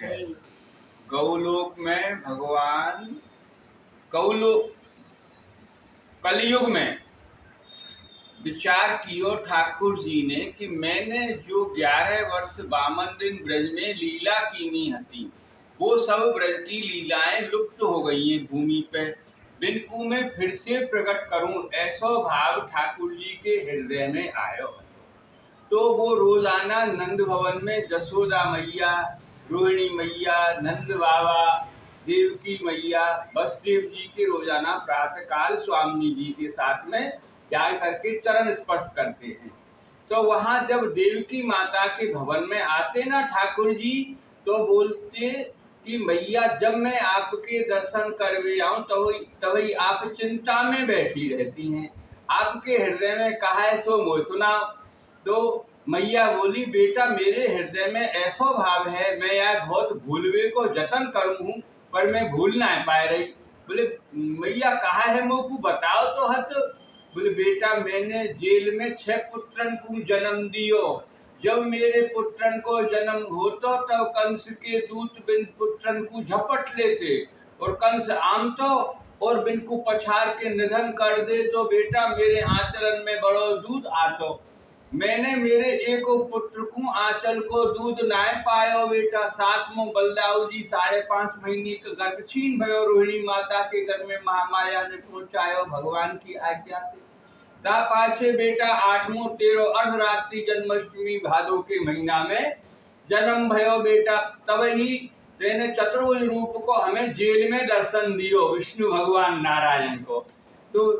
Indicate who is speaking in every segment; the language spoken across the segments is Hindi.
Speaker 1: है। गौलोक में भगवान कलयुग में विचार कियो ठाकुर जी ने कि मैंने जो 11 वर्ष वामन दिन ब्रज में लीला कीनी हती, वो सब ब्रज की लीलाएं लुप्त हो गई हैं भूमि पे। बिनको में फिर से प्रकट करूं, ऐसो भाव ठाकुर जी के हृदय में आयो। तो वो रोजाना नंद भवन में जसोदा मैया, रोहिणी मैया, नंद बाबा, देवकी मैया, वसुदेव जी के रोजाना प्रातः काल स्वामी जी के साथ में जा करके चरण स्पर्श करते हैं। तो वहां जब देवकी माता के भवन में आते ना ठाकुर जी, तो बोलते कि मैया जब मैं आपके दर्शन करवे आऊं तभी आप चिंता में बैठी रहती हैं, आपके हृदय में कहा है सो मोह सुनाओ। तो मैया बोली, बेटा मेरे हृदय में ऐसा भाव है, मैं यह बहुत भूलवे को जतन करूं पर मैं भूल ना पा रही। बोले मैया कहा है मोकू बताओ तो हत। बोले बेटा मैंने जेल में 6 पुत्रन को जन्म दियो। जब मेरे पुत्रन को जन्म होता तब कंस के दूत बिन पुत्रन को झपट लेते और कंस आमतो और बिन को पछाड़ के निधन कर दे। तो बेटा मेरे आचरण में बड़ो दूध आतो, मैंने मेरे एक पुत्र को आंचल को दूध नाय पायो। बेटा 7वां बलदाऊ जी 5.5 महीने का गर्भ छीन भयो, रोहिणी माता के घर में महामाया ने पहुंचायो भगवान की आज्ञा से। ता पाछे बेटा 8वां 13 अर्धरात्रि जन्माष्टमी भादो के महीना में जन्म भयो। बेटा तब ही तेने चतुर्भुज रूप को हमें जेल में दर्शन दियो, विष्णु भगवान नारायण को। तो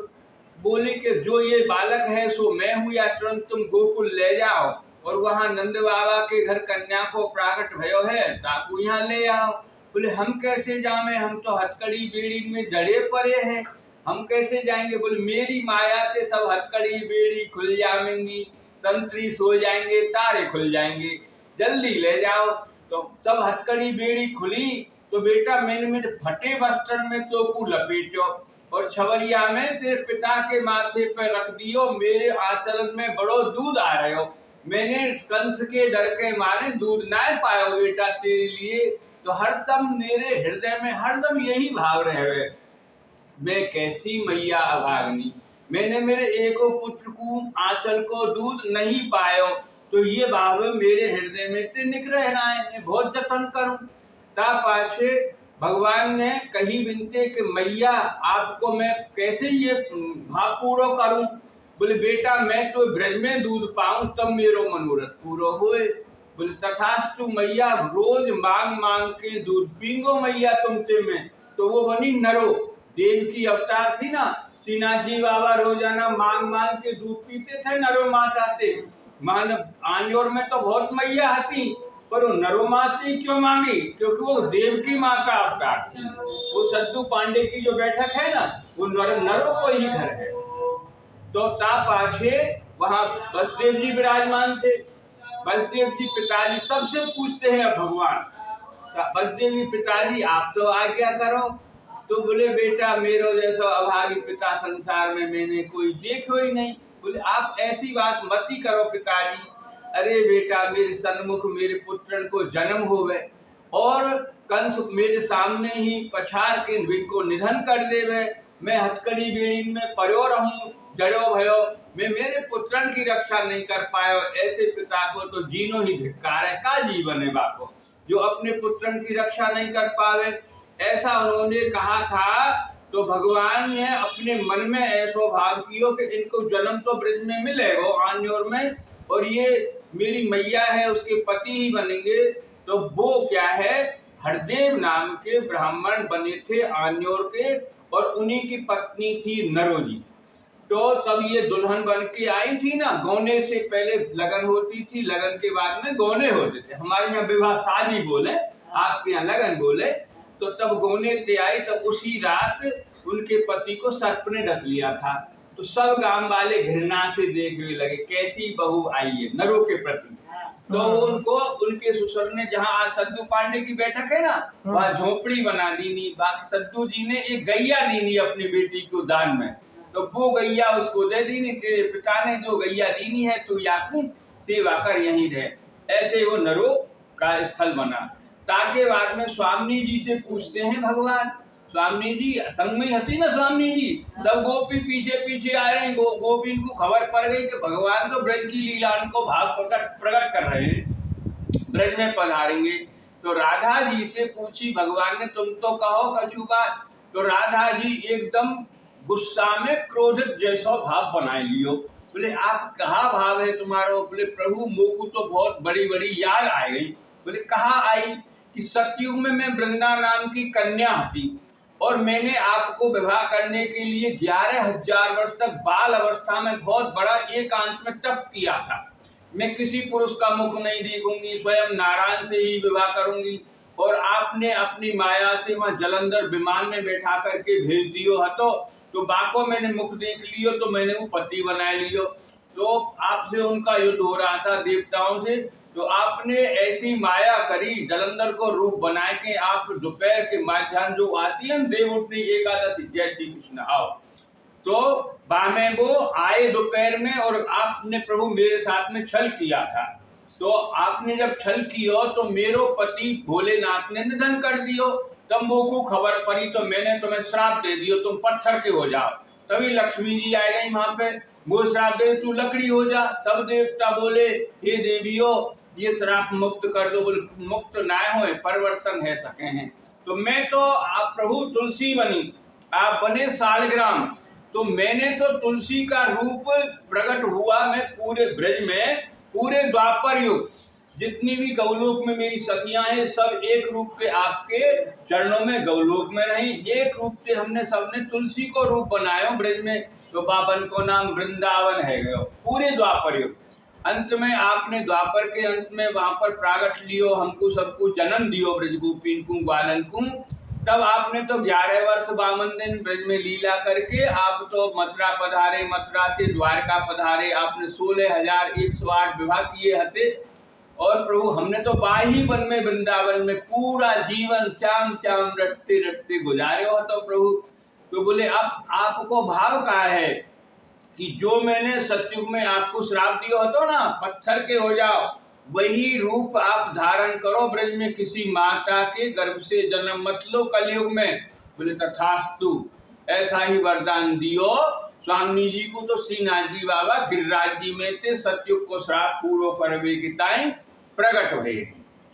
Speaker 1: बोले कि जो ये बालक है सो मैं हूँ, या तुरंत तुम गोकुल ले जाओ और वहाँ नंद बाबा के घर कन्या को प्राकट भयो है, ताकू यहाँ ले आओ। बोले हम कैसे जावे, हम तो हथकड़ी बेड़ी में जड़े पड़े हैं, हम कैसे जाएंगे। बोले मेरी माया से सब हथकड़ी बेड़ी खुल जाएंगी, संतरी सो जाएंगे, तारे खुल जाएंगे, जल्दी ले जाओ। तो सब हथकड़ी बेड़ी खुली। तो बेटा मैंने मेरे फटे वस्त्र में तो को लपेटो और छवरिया में तेरे पिता के माथे पर रख दियो। मेरे आचरण में बड़ो दूध आ रहे हो, मैंने कंस के डर के मारे दूध ना पायो बेटा तेरे लिए। तो हर सम मेरे हृदय में हरदम यही भाव रहे, मैं कैसी मैया अभागनी, मैंने मेरे एको पुत्र को आंचल को दूध नहीं पायो। तो ये भाव मेरे हृदय में ते निकल रहा है, मैं बहुत जतन करूं। ता पाछे भगवान ने कही बिनते कि मैया आपको मैं कैसे ये भाव पूरा करूं। बोले बेटा मैं तो ब्रज में दूध पाऊं तब मेरो मनोरथ पूरा होए। बोले तथास्तु मैया, रोज मांग मांग के दूध पींगो मैया तुमसे में। तो वो बनी नरो, देव की अवतार थी ना, श्रीनाथ जी बाबा रोजाना मांग मांग के दूध पीते थे, नरो माता थे। मानव आंजोर में तो बहुत मैया हती, पर वो नरो माता क्यों मांगी, क्योंकि वो देव की माता अवतार थी। वो सद्दू पांडे की जो बैठक है ना, वो नरो को ही घर है। तो ता पाछे वहाँ वसुदेव जी विराजमान थे। वसुदेव जी पिताजी सबसे पूछते हैं भगवान, वसुदेव जी पिताजी आप तो आज्ञा करो। तो बोले बेटा मेरो जैसा अभागी पिता संसार में मैंने कोई देखो ही नहीं। बोले आप ऐसी बात मत ही करो पिताजी। अरे बेटा मेरे सन्मुख मेरे पुत्रन को जन्म हो गए और कंस मेरे सामने ही पछाड़ के इनको निधन कर देवे, मैं हथकड़ी बेड़ी में पड़ो रहूं, जड़ो भयो, मैं मेरे पुत्रन की रक्षा नहीं कर पायो। ऐसे पिता को तो जीनो ही धिक्कार है, का जीवन है बापो जो अपने पुत्रन की रक्षा नहीं कर पावे। ऐसा उन्होंने कहा था। तो भगवान ने अपने मन में ऐसा भाव किया कि इनको जन्म तो ब्रज में मिलेगा आन्योर में, और ये मेरी मैया है उसके पति ही बनेंगे। तो वो क्या है, हरदेव नाम के ब्राह्मण बने थे आन्योर के, और उन्हीं की पत्नी थी नरोजी। तो तब ये दुल्हन बन के आई थी ना, गौने से पहले लगन होती थी, लगन के बाद में गौने होते थे। हमारे यहाँ विवाह शादी बोले, आपके यहाँ लगन बोले। तो तब गौने ते आई, तब उसी रात उनके पति को सर्प ने डस लिया था। तो सब गांव वाले घृणा से देखने लगे, कैसी बहू आई है नरों के प्रति। तो उनको उनके ससुर ने, जहाँ आज सद्दू पांडे की बैठक है ना, वहाँ झोपड़ी बना दी नी। बाकी सद्दू जी ने एक गैया दी नी अपनी बेटी को दान में, तो वो गैया उसको दे दी नी, तेरे पिता ने जो गैया दी नी है तू याकू सेवा कर यहीं रहे। ऐसे वो नरो का स्थल बना। ताके बाद में स्वामी जी से पूछते हैं भगवान, स्वामी जी संग में हती ना, स्वामी जी सब गोपी पीछे पीछे आ रहे हैं। गोपी को खबर पड़ गई कि भगवान तो ब्रज की लीला को भाव प्रकट कर रहे हैं, ब्रज में पधारेंगे। तो राधा जी से पूछी भगवान ने, तुम तो कहो कछु बात। तो राधा जी एकदम गुस्सा में क्रोधित जैसा भाव बनाए लियो। बोले आप कहा भाव है तुम्हारा? बोले प्रभु मोकू तो बहुत बड़ी बड़ी याद आ गई। बोले कहा आई? कि सतयुग में मैं वृंदा नाम की कन्या थी और मैंने आपको विवाह करने के लिए 11,000 वर्ष तक बाल अवस्था में बहुत बड़ा एकांत में तप किया था। मैं किसी पुरुष का मुख नहीं देखूंगी, स्वयं नारायण से ही विवाह करूंगी। और आपने अपनी माया से वहां जलंधर विमान में बैठा करके भेज दियो हतो, तो बाको मैंने मुख देख लियो तो मैंने वो पति बना लियो। तो आपसे उनका युद्ध हो रहा था देवताओं से, तो आपने ऐसी माया करी, जलंधर को रूप बना के आप दोपहर के माध्याह्न जो आती है देवउठनी एकादशी, जय श्री कृष्ण आओ, तो बामे वो आए दोपहर में और आपने प्रभु मेरे साथ में छल किया था। तो आपने जब छल किया तो मेरो पति भोलेनाथ ने निधन कर दियो। तब मोको खबर पड़ी तो मैंने तुम्हें श्राप दे दियो, तुम पत्थर के हो जाओ। तभी लक्ष्मी जी आ गई वहां पे, वो श्राप दे तू लकड़ी हो जा। सब देवता बोले हे देवियो ये श्राप मुक्त कर दो। बोले मुक्त ना हो, परिवर्तन है सके हैं। तो मैं तो आप प्रभु तुलसी बनी, आप बने शालग्राम। तो मैंने तो तुलसी का रूप प्रकट हुआ। मैं पूरे ब्रज में, पूरे द्वापर युग जितनी भी गौलोक में मेरी सखियां हैं सब एक रूप पे आपके चरणों में गौलोक में नहीं, एक रूप पे हमने सबने तुलसी को रूप बनाया ब्रज में। तो बाबन को नाम वृंदावन है गयो पूरे द्वापर युग। अंत में आपने द्वापर के अंत में वहां पर प्रागट लियो, हमको सबको जन्म दियो ब्रज गोपीन को बालन को। तब आपने तो 11 वर्ष 52 दिन ब्रज में लीला करके आप तो मथुरा पधारे, मथुरा से द्वारका पधारे। आपने 16,108 विवाह किए हते। और प्रभु हमने तो बाही वन में वृंदावन में पूरा जीवन श्याम श्याम रटते रटते गुजारे हो। तो प्रभु तो बोले अब आपको भाव कहा है कि जो मैंने सतयुग में आपको श्राप दिया हो तो ना पत्थर के हो जाओ, वही रूप आप धारण करो ब्रज में, किसी माता के गर्भ से जन्म मत लो कलयुग में। बोले तथास्तु, ऐसा ही वरदान दियो। स्वामी जी को तो श्रीनाथ जी बाबा गिरिराज जी में थे, सतयुग को श्राप पूर्व परवे की ताई प्रकट हुए,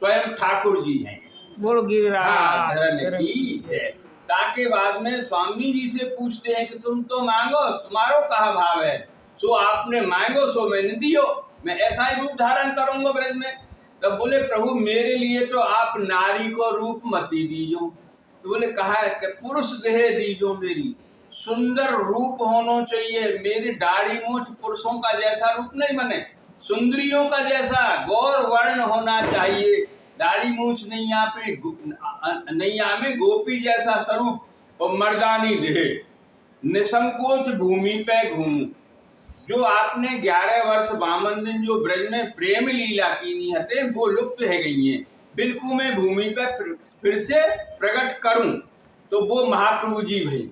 Speaker 1: स्वयं ठाकुर जी हैं।
Speaker 2: बोलो गिरिराज
Speaker 1: धरण की जय। ताके बाद में स्वामी जी से पूछते हैं कि तुम तो मांगो, तुम्हारो कहा भाव है? सो आपने मांगो सो मैंने दियो, मैं ऐसा ही रूप धारण करूंगा ब्रज में। तब बोले प्रभु मेरे लिए तो आप नारी को रूप मती दीजो। तो बोले कहा है कि पुरुष देह दीजो, मेरी सुंदर रूप होना चाहिए, मेरी दाढ़ी मूछ पुरुषों का जैसा रूप नहीं बने, सुंदरियों का जैसा गौर वर्ण होना चाहिए। दाढ़ी मूछ नैया पे नैया में गोपी जैसा स्वरूप और मर्दानी देह, निसंकोच भूमि पे घूमू। जो आपने 11 वर्ष 52 दिन जो ब्रज में प्रेम लीला कीनी हते वो लुप्त है गई हैं, बिल्कुल मैं भूमि पर फिर से प्रकट करूं। तो वो महाप्रभु जी भाई,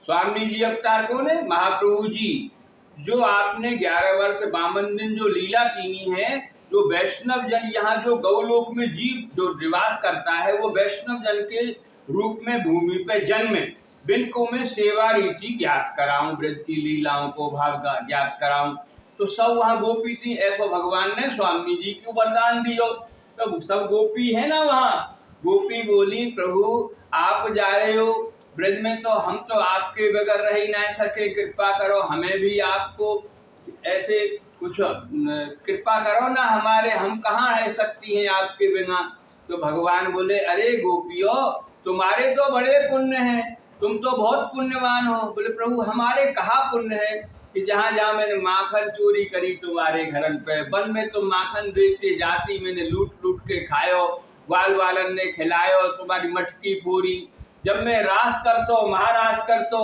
Speaker 1: स्वामी जी अवतार कौन है? महाप्रभु जी। जो आपने 11 वर्ष 52 दिन जो लीला कीनी है, जो वैष्णव जन यहाँ जो गौलोक में जीव जो निवास करता है वो वैष्णव जन के रूप में भूमि पे जन्मे, बिनको में सेवा रीति ज्ञात कराऊं, ब्रज की लीलाओं को भाव ज्ञात कराऊं। तो सब वहाँ गोपी थी, ऐसा भगवान ने स्वामी जी को वरदान दियो। तो सब गोपी है ना वहाँ। गोपी बोली प्रभु आप जा रहे हो ब्रज में, तो हम तो आपके बगैर रह ही ना सके, कृपा करो हमें भी आपको ऐसे कुछ कृपा करो ना हमारे, हम कहाँ रह सकती हैं आपके बिना। तो भगवान बोले अरे गोपियों तुम्हारे तो बड़े पुण्य हैं, तुम तो बहुत पुण्यवान हो। बोले प्रभु हमारे कहाँ पुण्य है कि जहाँ जहाँ मैंने माखन चोरी करी तुम्हारे घरन पे, वन में तुम माखन बेचे जाती, मैंने लूट लूट के खायो, ग्वाल वालन ने खिलायो तुम्हारी मटकी पूरी। जब मैं रास करतो महाराज करतो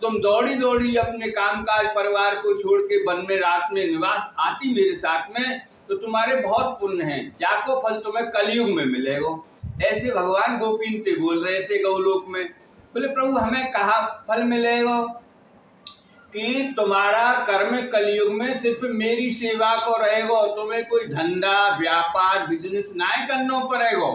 Speaker 1: तुम दौड़ी दौड़ी अपने कामकाज परिवार को छोड़ के वन में रात में निवास आती मेरे साथ में, तो तुम्हारे बहुत पुण्य हैं, जाको फल तुम्हें कलयुग में मिलेगा। ऐसे भगवान गोपीन ते बोल रहे थे गौलोक में। बोले प्रभु हमें कहा फल मिलेगा कि तुम्हारा कर्म कलयुग में सिर्फ मेरी सेवा को रहेगा, तुम्हें कोई धंधा व्यापार बिजनेस ना करना पड़ेगा।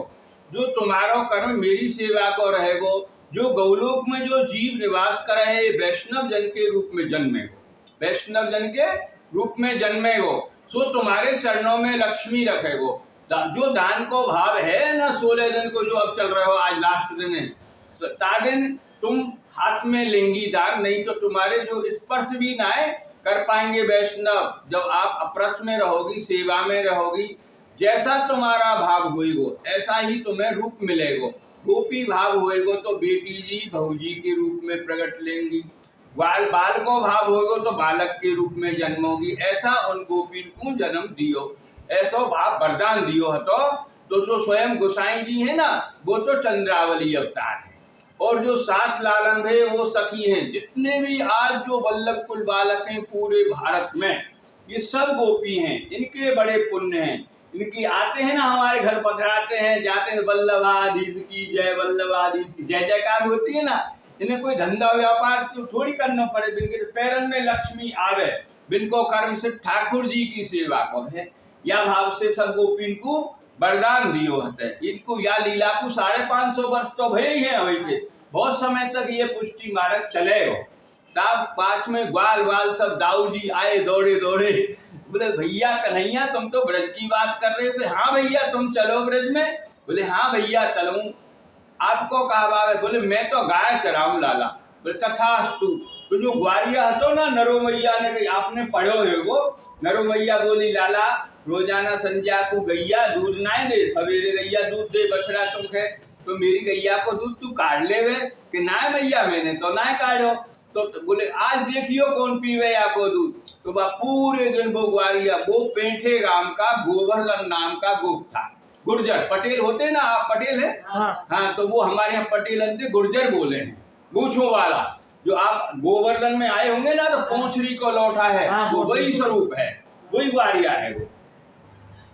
Speaker 1: जो तुम्हारो कर्म मेरी सेवा को रहेगो, जो गौलोक में जो जीव निवास करे है वैष्णव जन के रूप में जन्मेगो, वैष्णव जन के रूप में जन्मेगो, सो तुम्हारे चरणों में लक्ष्मी रखेगो। जो दान को भाव है ना, 16 दिन को जो अब चल रहे हो, आज लास्ट दिन है, ता दिन तुम हाथ में लेंगी दान, नहीं तो तुम्हारे जो स्पर्श भी ना कर पाएंगे वैष्णव। जब आप अप्रस में रहोगी, सेवा में रहोगी, जैसा तुम्हारा भाव होएगो ऐसा ही तुम्हें रूप मिलेगो। गोपी भाव होएगो तो बेटी जी भौजी के रूप में प्रकट लेंगी, बाल बाल को भाव होएगो तो बालक के रूप में जन्मोगी। ऐसा उन गोपी को जन्म दियो, ऐसा भाव वरदान दियो हतो। तो जो स्वयं गोसाई जी है ना, वो तो चंद्रावली अवतार है, और जो 7 लालन है वो सखी हैं। जितने भी आज जो वल्लभ कुल बालक हैं पूरे भारत में, ये सब गोपी हैं। इनके बड़े पुण्य हैं, इनकी आते हैं ना हमारे घर पधराते हैं, जाते हैं वल्लभाधीश की जय, वल्लभाधीश की जय जयकार होती है ना। इन्हें कोई धंधा व्यापार तो थोड़ी करना पड़े, बिनके पैरन में लक्ष्मी आवे, बिनको कर्म से ठाकुर जी की सेवा को है, या भाव से सब गोपी को वरदान दियो हते। इनको या लीला को 550 वर्ष तो भय ही है, वही बहुत समय तक ये पुष्टि मार्ग चले हो। तब पास में ग्वाल वाल सब दाऊ जी आए दौड़े दौड़े, बोले भैया कन्हैया तुम तो ब्रज की बात कर रहे हो। हाँ भैया तुम चलो ब्रज में। बोले हाँ भैया चलूं, आपको कहा बाबा। बोले मैं तो गाय चराऊं लाला। बोले तथास्तु। तो जो ग्वारिया हतो ना, नरो मैया ने कही, आपने पढ़ो है वो। नरो मैया बोली लाला रोजाना संध्या को गैया दूध ना दे, सवेरे गैया दूध दे, बछड़ा चुंक है, तो मेरी गैया को दूध तू काढ़ ले वे कि ना भैया मैंने तो ना काढ़ो। तो बोले आज देखियो कौन पीवे या को दूध। तो वह पूरे दिन वो ग्वारिया, वो पेंठे गांव का गोवर्धन नाम का गोप था। गुर्जर पटेल होते ना, आप पटेल है? हाँ, तो वो हमारे यहाँ पटेल अंते गुर्जर बोले हैं, मूछों वाला। जो आप गोवर्धन में आए होंगे ना, तो पोंछड़ी को लौटा है, वो वही स्वरूप है, वही ग्वारिया है वो।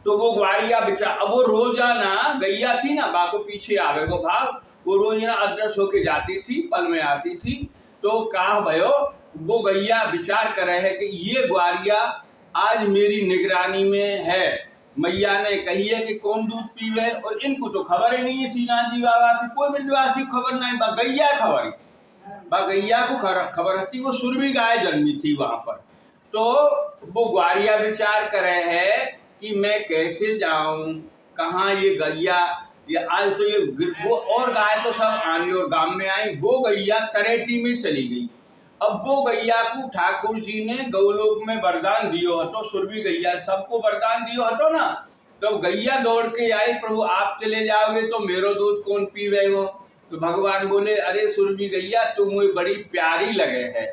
Speaker 1: तो वो ग्वारिया बिचा, अब वो रोजाना गैया थी ना, बाको पीछे आवे वो भाव, वो रोजाना अदृश्य होके जाती थी, पल में आती थी। तो कहा भयो, वो गैया विचार करे है कि ये ग्वारिया आज मेरी निगरानी में है, मैया ने कही है कि कौन दूध पीवे, और इनको तो खबर ही नहीं है श्रीनाथ जी बाबा की, कोई ब्रजवासी को खबर नहीं, गैया खबर, गैया को खबर थी। वो सुरभि गाय जन्मी थी वहां पर। तो वो ग्वारिया विचार करे है कि मैं कैसे जाऊं, कहाँ ये गैया, ये आज तो ये वो और गाय तो सब आने और गांव में आई, वो गैया तरेटी में चली गई। अब वो गैया को ठाकुर जी ने गौलोक में वरदान दियो हतो, सुरभि गैया सबको वरदान दियो हतो ना। तो गैया दौड़ के आई, प्रभु आप चले जाओगे तो मेरो दूध कौन पीवे हो। तो भगवान बोले अरे सुरभि गैया तुम मुझे बड़ी प्यारी लगे है,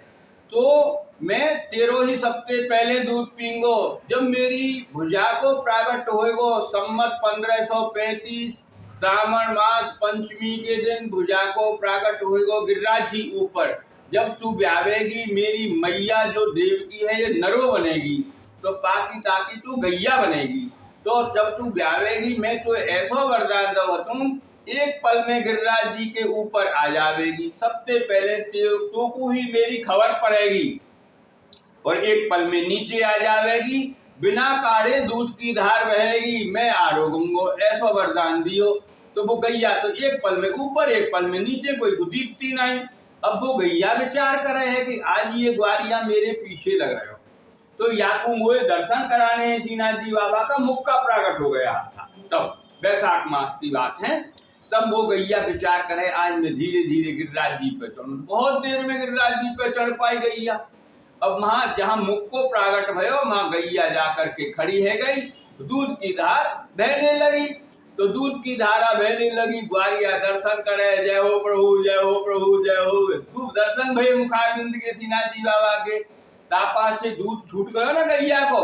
Speaker 1: तो मैं तेरो ही सबसे पहले दूध पींगो। जब मेरी भुजा को प्रागट होएगो, सम्मत 1535 श्रावण मास पंचमी के दिन भुजा को प्रागट होएगो गिरिराज जी ऊपर। जब तू ब्यावेगी मेरी मैया जो देवकी है ये नरो बनेगी, तो पाकी ताकी तू गैया बनेगी। तो जब तू ब्यावेगी मैं तो ऐसा वरदान दो तुम एक पल में गिरिराज जी के ऊपर आ जावेगी, सबसे पहले तो को ही मेरी खबर पड़ेगी, और एक पल में नीचे आ जावेगी, बिना काढ़े दूध की धार बहेगी, मैं आरोगूंगो, ऐसा वरदान दियो। तो वो गैया तो एक पल में ऊपर एक पल में नीचे, कोई दिखती नहीं। अब वो गैया विचार कर रहे हैं कि आज ये ग्वारिया मेरे पीछे लग रहे हो, तो या को मुझे दर्शन कराने हैं श्रीनाथ जी बाबा का मुख का प्रागट हो गया था। तब वैशाख मास की बात है, तब वो गैया विचार करे आज मैं धीरे धीरे गिरिराज जी पे चढ़ूं। बहुत देर में गिरिराज जी पे चढ़ पाई गैया। अब वहां जहां मुख को प्रागट भयो वहां गैया जाकर के खड़ी है गई, दूध की धार बहने लगी। तो दूध की धारा बहने लगी, ग्वारिया दर्शन करे, जय हो प्रभु जय हो प्रभु जय हो। खूब दर्शन भये मुखारबिंद के श्रीनाथ जी बाबा के। तापा से दूध छूट गयो ना गैया को,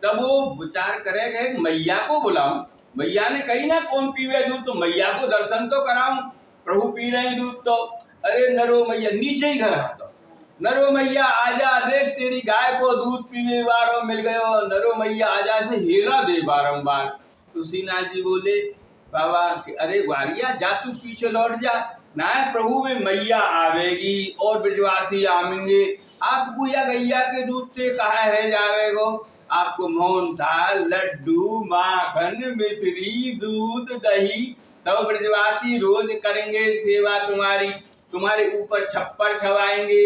Speaker 1: तब वो विचार करे गए मैया को बुलाऊं। मैया ने कही ना कौन पीवे दूध, तो मैया को दर्शन तो कराऊं, प्रभु पी रहे दूध। तो अरे नरो मैया नीचे ही घर आता, नरो मैया आजा देख तेरी गाय को दूध पीने वालों मिल गयो, नरो मैया आजा से हेला दे बारंबार। तो श्रीनाथ जी बोले बाबा अरे ग्वारिया जा तू पीछे लौट जा, ना प्रभु में मैया आवेगी और ब्रजवासी आवेंगे, आपको या गैया के दूध से कहा है जावेगो। आपको मोहन थाल लड्डू माखन मिश्री दूध दही तब ब्रजवासी रोज करेंगे सेवा तुम्हारी, तुम्हारे ऊपर छप्पर छवाएंगे।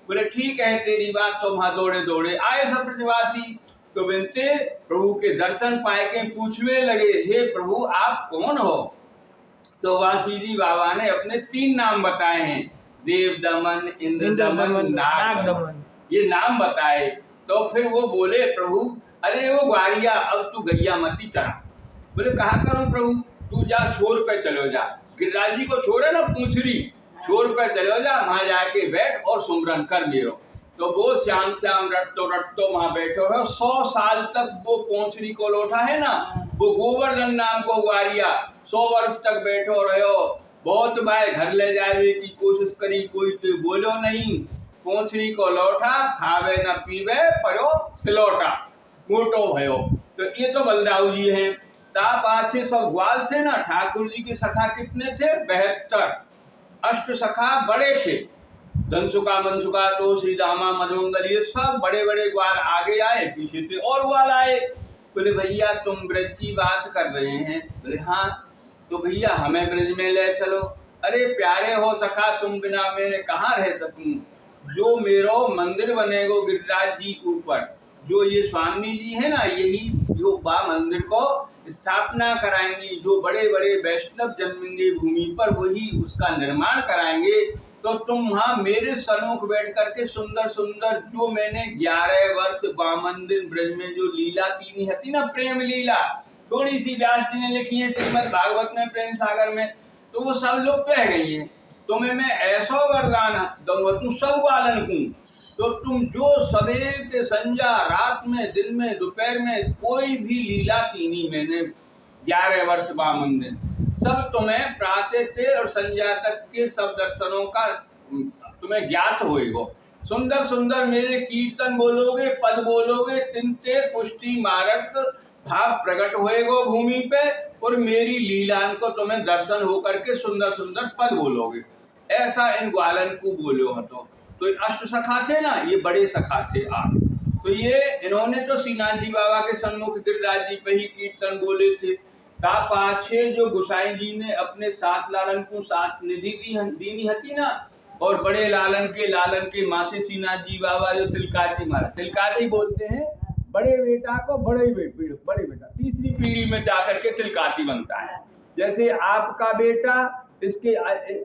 Speaker 1: बोले ठीक है तेरी बात। तो वहां दौड़े दौड़े आए सब ब्रजवासी। तो बिनते प्रभु के दर्शन पाए के पूछने लगे, हे प्रभु आप कौन हो? तो वासी जी बाबा ने अपने 3 नाम बताए हैं, देव दमन, इंद्र दमन, नाग दमन, ये नाम बताए। तो फिर वो बोले प्रभु अरे वो ग्वारिया अब तू गैया मती चढ़ा। बोले कहा करूं प्रभु? तू जा छोर पे चलो जा, गिरिराज जी को छोड़े ना पूंछड़ी, छोर पे चलो जा, वहां जाके बैठ और सुमरन कर मेरो। तो वो श्याम श्याम रटतो वहां बैठो रहो। 100 साल तक वो पहुंचरी को लौटा है ना, वो गोवर्धन नाम को ग्वारिया 100 वर्ष तक बैठो रहो। बहुत बार घर ले जावे की कोशिश करी, कोई तो बोलो नहीं। पहुंचरी को लौटा, खावे न पीवे परो सिलौटा, मोटो भयो। तो ये तो बलदाऊ जी हैं। ता पाछे सब ग्वाल थे ना, ठाकुर जी के सखा कितने थे? 72 अष्ट सखा बड़े थे। धनसुखा मनसुखा तो श्री दामा मधुमंगल, ये सब बड़े बड़े ग्वाल आगे आए, पीछे थे और ग्वाल आए। बोले भैया तुम ब्रज की बात कर रहे हैं? बोले हाँ। तो भैया हमें ब्रज में ले चलो। अरे प्यारे हो सखा तुम बिना मैं कहाँ रह सकूं? जो मेरो मंदिर बनेगो गिरिराज जी ऊपर, जो ये स्वामी जी है ना, यही जो बा मंदिर को स्थापना कराएंगी, जो बड़े बड़े वैष्णव जन्मेंगे भूमि पर वही उसका निर्माण कराएंगे। तो तुम वहाँ मेरे सन्मुख बैठ करके सुंदर सुंदर जो मैंने 11 वर्ष बामन दिन ब्रज में जो लीला कीनी हती ना, प्रेम लीला, थोड़ी सी व्यास जी ने लिखी है श्रीमद् भागवत में, प्रेम सागर में, तो वो सब लोग कह गई है। तुम्हें मैं ऐसा वरदान दूंगा, तुम सब वालन हूँ। तो तुम जो सवेरे के संध्या रात में दिन में दोपहर में कोई भी लीला कीनी मैंने 11 वर्ष बामन दिन, सब तुम्हें प्रातः ते और संध्या तक के सब दर्शनों का तुम्हें ज्ञात होएगो। सुंदर सुंदर मेरे कीर्तन बोलोगे, पद बोलोगे, तिनते पुष्टि मार्ग भाव प्रकट होएगो भूमि पे, और मेरी लीलान को तुम्हें दर्शन होकर के सुंदर सुंदर पद बोलोगे। ऐसा इन ग्वालन को बोलो हतो। तो अष्ट सखा थे ना, ये बड़े सखा थे आप। तो ये इन्होंने तो श्रीनाथ जी बाबा के सन्मुख गिरिराज जी पे ही कीर्तन बोले थे। ता पाछे जो गोसाई जी ने अपने 7 लालन को 7 निधि दीनी हती ना, और बड़े लालन के माथे श्रीनाथ जी बाबा जो तिलकाती मारा, तिलकाती बोलते हैं बड़े बेटा को, बड़े बेटा तीसरी पीढ़ी में जाकर के तिलकाती बनता है। जैसे आपका बेटा, इसके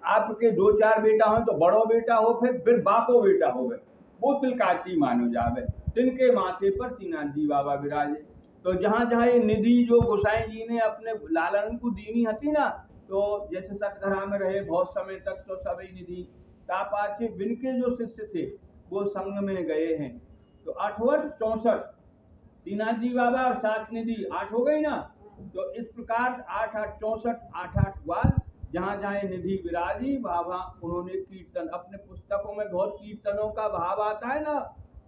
Speaker 1: आपके 2-4 बेटा हो तो बड़ो बेटा हो, फिर बापो बेटा हो गए, वो तिलकाती मानो जावे। तिनके माथे पर श्रीनाथ जी बाबा विराजे। तो जहाँ जहाँ ये निधि जो गोसाई जी ने अपने लालन को दीनी हती ना, तो जैसे सतघरा में रहे बहुत समय तक, तो सभी निधि तापाचे बिनके जो शिष्य थे वो संग में गए हैं। तो 8 वर्ष 64 श्रीनाथ जी बाबा और 7 निधि 8 हो गई ना। तो इस प्रकार 8-8 64 8-8 ग्वाल जहाँ जहाँ निधि विराजी बाबा, उन्होंने कीर्तन अपने पुस्तकों में बहुत कीर्तनों का भाव आता है ना,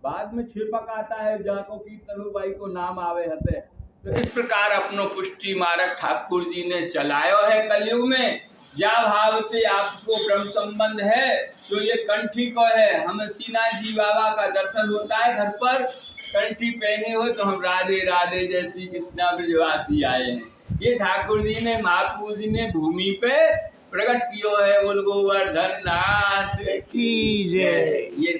Speaker 1: बाद में छिपक आता है जाको कीर्तन बाई को नाम आवे हते। तो इस प्रकार अपनो पुष्टि मार्ग ठाकुर जी ने चलायो है कलयुग में। या भाव से आपको ब्रह्म संबंध है तो ये कंठी को है, हमें श्रीनाथ जी बाबा का दर्शन होता है घर पर, कंठी पहने हो तो हम राधे राधे जैसी कृष्णा ब्रजवासी आए हैं। ये ठाकुर जी ने महाप्रभु जी ने भूमि पे प्रकट कियो है। बोल गोवर्धन नाथ की जय। ये